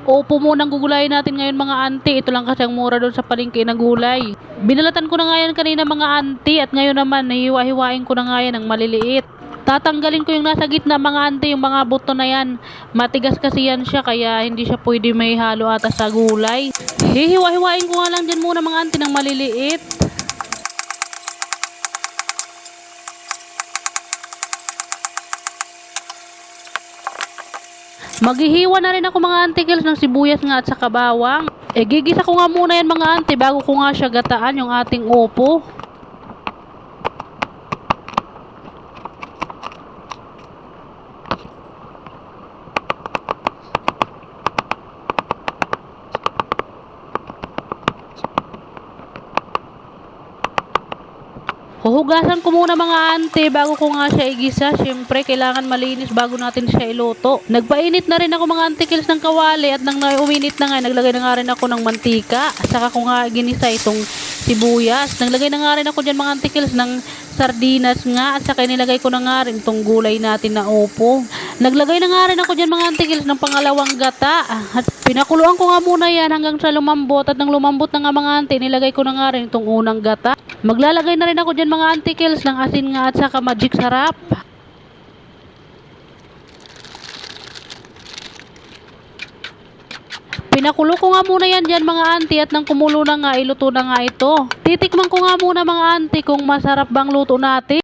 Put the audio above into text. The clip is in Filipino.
Opo munang gugulayin natin ngayon mga auntie. Ito lang kasi ang mura doon sa palengke na gulay. Binalatan ko na nga yan kanina mga auntie at ngayon naman hiwa-hiwain ko na nga yan ng maliliit. Tatanggalin ko yung nasa gitna mga auntie, yung mga buto na yan. Matigas kasi yan siya kaya hindi siya pwede may halo ata sa gulay. Hihiwa-hiwain ko nga lang dyan muna mga auntie ng maliliit. Maghihiwa na rin ako mga antikils ng sibuyas nga at saka bawang. Gigisa ko nga muna yan mga ante bago ko nga siya gataan yung ating upo. Huhugasan ko muna mga ante bago ko nga siya igisa. Siyempre, kailangan malinis bago natin siya iluto. Nagpainit na rin ako mga antikils ng kawali at nang uminit na nga, naglagay na nga rin ako ng mantika. Saka ko nga ginisa itong sibuyas. Naglagay na nga rin ako dyan mga antikils ng sardinas nga at saka nilagay ko na nga rin itong gulay natin na upo. Naglagay na nga rin ako dyan mga antikils ng pangalawang gata. At pinakuluan ko nga muna yan hanggang sa lumambot at nang lumambot na nga mga ante, nilagay ko na nga rin itong unang gata. Maglalagay na rin ako dyan mga antikils ng asin nga at saka magic sarap. Pinakulo ko nga muna yan dyan mga auntie at nang kumulo na nga, iluto na nga ito. Titikman ko nga muna mga auntie kung masarap bang luto natin.